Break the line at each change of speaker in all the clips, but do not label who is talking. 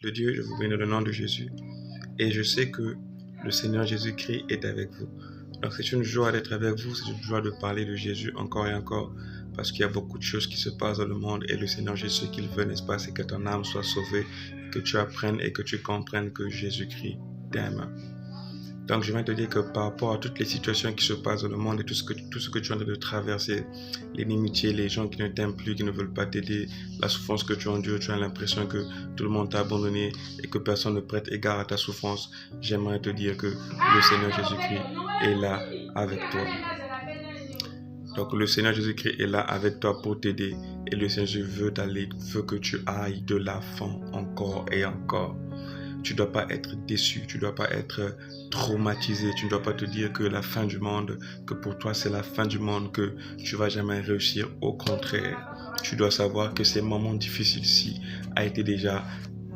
de Dieu, je vous bénis dans le nom de Jésus. Et je sais que le Seigneur Jésus-Christ est avec vous. Donc c'est une joie d'être avec vous, c'est une joie de parler de Jésus encore et encore, parce qu'il y a beaucoup de choses qui se passent dans le monde et le Seigneur Jésus, ce qu'il veut, n'est-ce pas, c'est que ton âme soit sauvée, que tu apprennes et que tu comprennes que Jésus-Christ t'aime. Donc je viens te dire que par rapport à toutes les situations qui se passent dans le monde et tout ce que tu es en train de traverser, l'inimitié, les gens qui ne t'aiment plus, qui ne veulent pas t'aider, la souffrance que tu endures, tu as l'impression que tout le monde t'a abandonné et que personne ne prête égard à ta souffrance, j'aimerais te dire que le Seigneur Jésus-Christ est là avec toi. Donc le Seigneur Jésus-Christ est là avec toi pour t'aider et le Seigneur Jésus veut que tu ailles de l'avant encore et encore. Tu ne dois pas être déçu, tu ne dois pas être traumatisé, tu ne dois pas te dire que la fin du monde, que pour toi c'est la fin du monde, que tu ne vas jamais réussir. Au contraire, tu dois savoir que ces moments difficiles-ci ont été déjà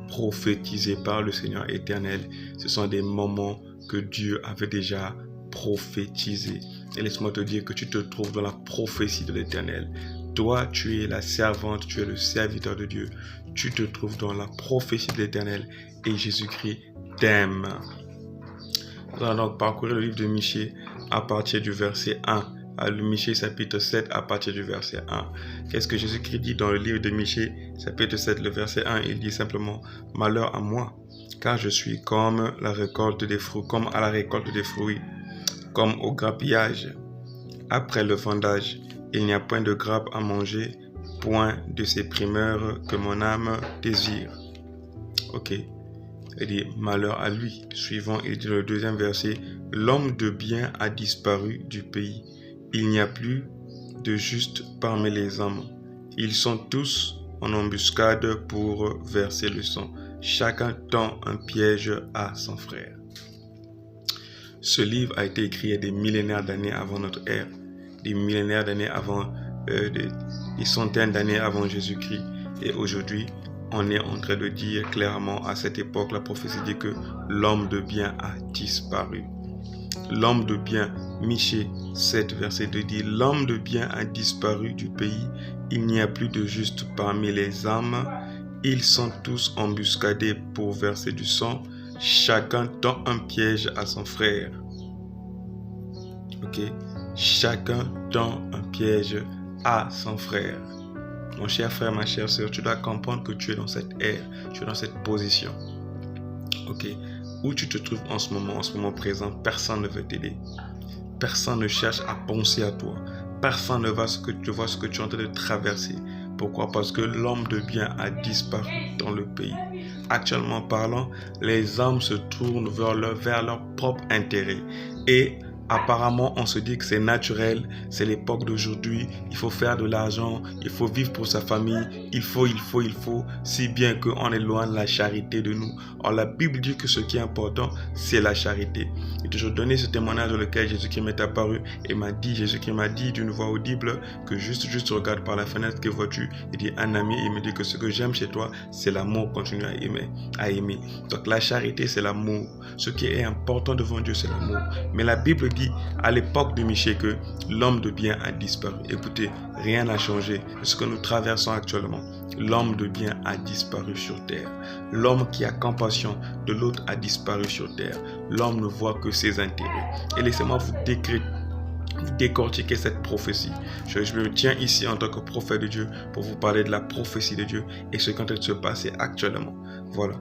prophétisés par le Seigneur éternel. Ce sont des moments que Dieu avait déjà prophétisés. Et laisse-moi te dire que tu te trouves dans la prophétie de l'éternel. Toi, tu es la servante, tu es le serviteur de Dieu. Tu te trouves dans la prophétie de l'éternel et Jésus-Christ t'aime. Nous allons donc parcourir le livre de Michée à partir du verset 1. Le Michée chapitre 7 à partir du verset 1. Qu'est-ce que Jésus-Christ dit dans le livre de Michée chapitre 7, le verset 1? Il dit simplement « Malheur à moi, car je suis comme à la récolte des fruits, comme au grappillage. Après le vendage, il n'y a point de grappe à manger, point de ces primeurs que mon âme désire. » Ok. Il dit malheur à lui. Suivant, il dit dans le deuxième verset, l'homme de bien a disparu du pays. Il n'y a plus de juste parmi les hommes. Ils sont tous en embuscade pour verser le sang. Chacun tend un piège à son frère. Ce livre a été écrit il y a des millénaires d'années avant notre ère, des millénaires d'années avant, des centaines d'années avant Jésus-Christ. Et aujourd'hui, on est en train de dire clairement à cette époque, la prophétie dit que l'homme de bien a disparu. L'homme de bien, Michée 7, verset 2 dit, l'homme de bien a disparu du pays, il n'y a plus de juste parmi les hommes, ils sont tous embuscadés pour verser du sang, chacun tend un piège à son frère. Ok? Chacun tend un piège à son frère. Mon cher frère, ma chère sœur, tu dois comprendre que tu es dans cette ère, tu es dans cette position. Ok? Où tu te trouves en ce moment présent, personne ne veut t'aider. Personne ne cherche à penser à toi. Personne ne voit ce que tu es en train de traverser. Pourquoi? Parce que l'homme de bien a disparu dans le pays. Actuellement parlant, les hommes se tournent vers leur propre intérêt. Et apparemment, on se dit que c'est naturel, c'est l'époque d'aujourd'hui, il faut faire de l'argent, il faut vivre pour sa famille, il faut, si bien qu'on éloigne la charité de nous. Or, la Bible dit que ce qui est important, c'est la charité. J'ai toujours donné ce témoignage dans lequel Jésus-Christ m'est apparu et Jésus-Christ m'a dit d'une voix audible que juste regarde par la fenêtre, que vois-tu? Il dit un ami, il me dit que ce que j'aime chez toi, c'est l'amour, continue à aimer. Donc la charité, c'est l'amour. Ce qui est important devant Dieu, c'est l'amour. Mais la Bible dit à l'époque de Michée que l'homme de bien a disparu. Écoutez, rien n'a changé de ce que nous traversons actuellement. L'homme de bien a disparu sur terre. L'homme qui a compassion de l'autre a disparu sur terre. L'homme ne voit que ses intérêts. Et laissez-moi vous décortiquer cette prophétie. Je me tiens ici en tant que prophète de Dieu pour vous parler de la prophétie de Dieu et ce qui est en train de se passer actuellement. Voilà.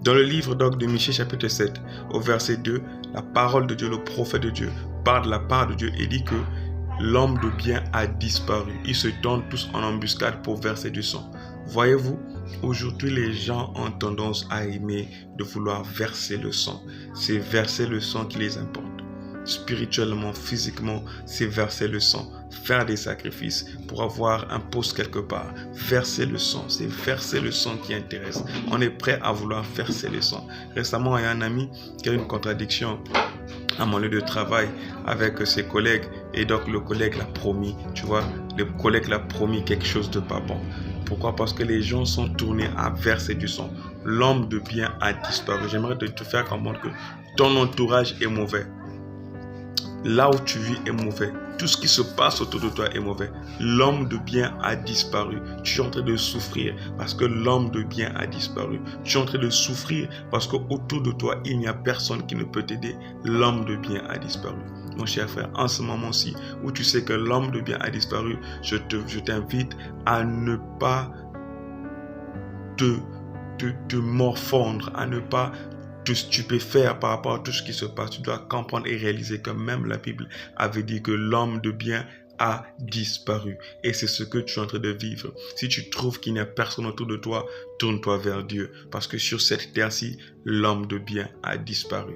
Dans le livre donc de Michée chapitre 7, au verset 2, la parole de Dieu, le prophète de Dieu, parle de la part de Dieu et dit que l'homme de bien a disparu. Ils se tendent tous en embuscade pour verser du sang. Voyez-vous, aujourd'hui les gens ont tendance à aimer de vouloir verser le sang. C'est verser le sang qui les importe. Spirituellement, physiquement, c'est verser le sang, faire des sacrifices pour avoir un poste quelque part. Verser le sang, c'est verser le sang qui intéresse. On est prêt à vouloir verser le sang. Récemment, il y a un ami qui a eu une contradiction à mon lieu de travail avec ses collègues et donc le collègue l'a promis, tu vois, le collègue l'a promis quelque chose de pas bon. Pourquoi? Parce que les gens sont tournés à verser du sang. L'homme de bien a disparu. J'aimerais te faire comprendre que ton entourage est mauvais. Là où tu vis est mauvais. Tout ce qui se passe autour de toi est mauvais. L'homme de bien a disparu. Tu es en train de souffrir parce que l'homme de bien a disparu. Tu es en train de souffrir parce qu'autour de toi, il n'y a personne qui ne peut t'aider. L'homme de bien a disparu. Mon cher frère, en ce moment-ci où tu sais que l'homme de bien a disparu, je t'invite à ne pas te morfondre, à ne pas te stupéfaire par rapport à tout ce qui se passe. Tu dois comprendre et réaliser que même la Bible avait dit que l'homme de bien a disparu. Et c'est ce que tu es en train de vivre. Si tu trouves qu'il n'y a personne autour de toi, tourne-toi vers Dieu. Parce que sur cette terre-ci, l'homme de bien a disparu.